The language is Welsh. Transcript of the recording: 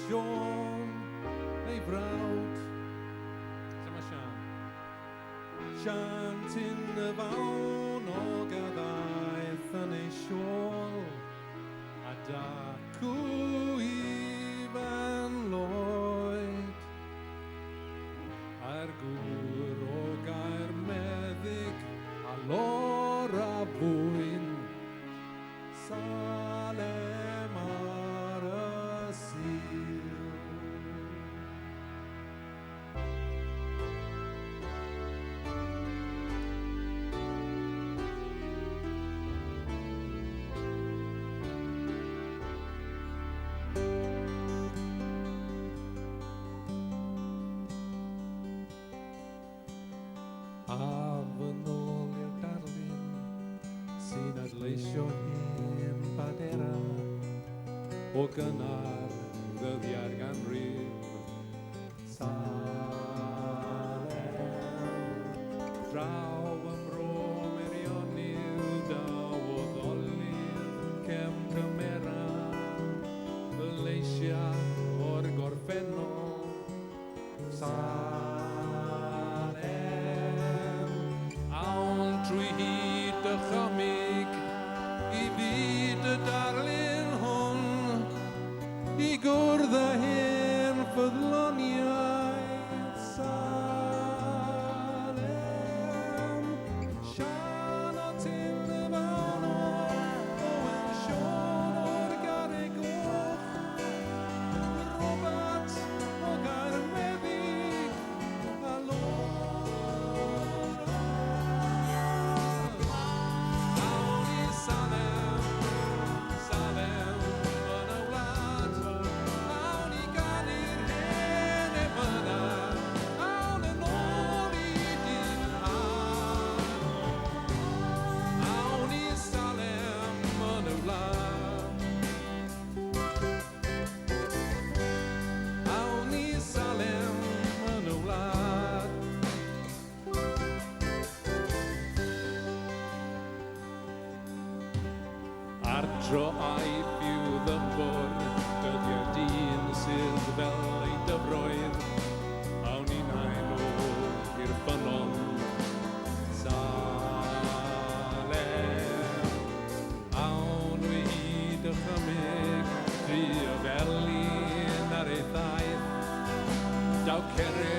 Sean ei frawd. Dyma Sian. Siant in y fawn o gadaeth yn ei siôl, a dacw ifan Lloyd. A'r gŵr o gair meddyg a lor a bwyn, Salem ar y sil. A fy nôl i'r darlun sy'n adleisio hen badera o gynnar ddyddiau'r ganrif. Salem draw ym Mro Meirionydd, daw o ddolydd cem cymera, leisia o'r gorffennol. Salem awn trwy hyd y chomig i fyd y darlun hwn, i gwrdd â hen ffyddloniaeth. Salem Sian o Tyn y Fawn Owen Sean o'r Garreg Goch, Robert o Gair Meddyg a Laura. Awn i Salem, Salem yn y wlad, awn i ganu'r hen emyna, awn yn ôl i Dinhad. Awn i Salem yn y wlad, awn i Salem yn y wlad. Ar dro a'i ffiwdd yn bwrdd, dyddiau dyn sydd fel ei dyfroedd, awn i'n haen i'r ffynnon. Salem awn wi hyd y chymig, dri y felin ar ei ddaeth, daw cerrig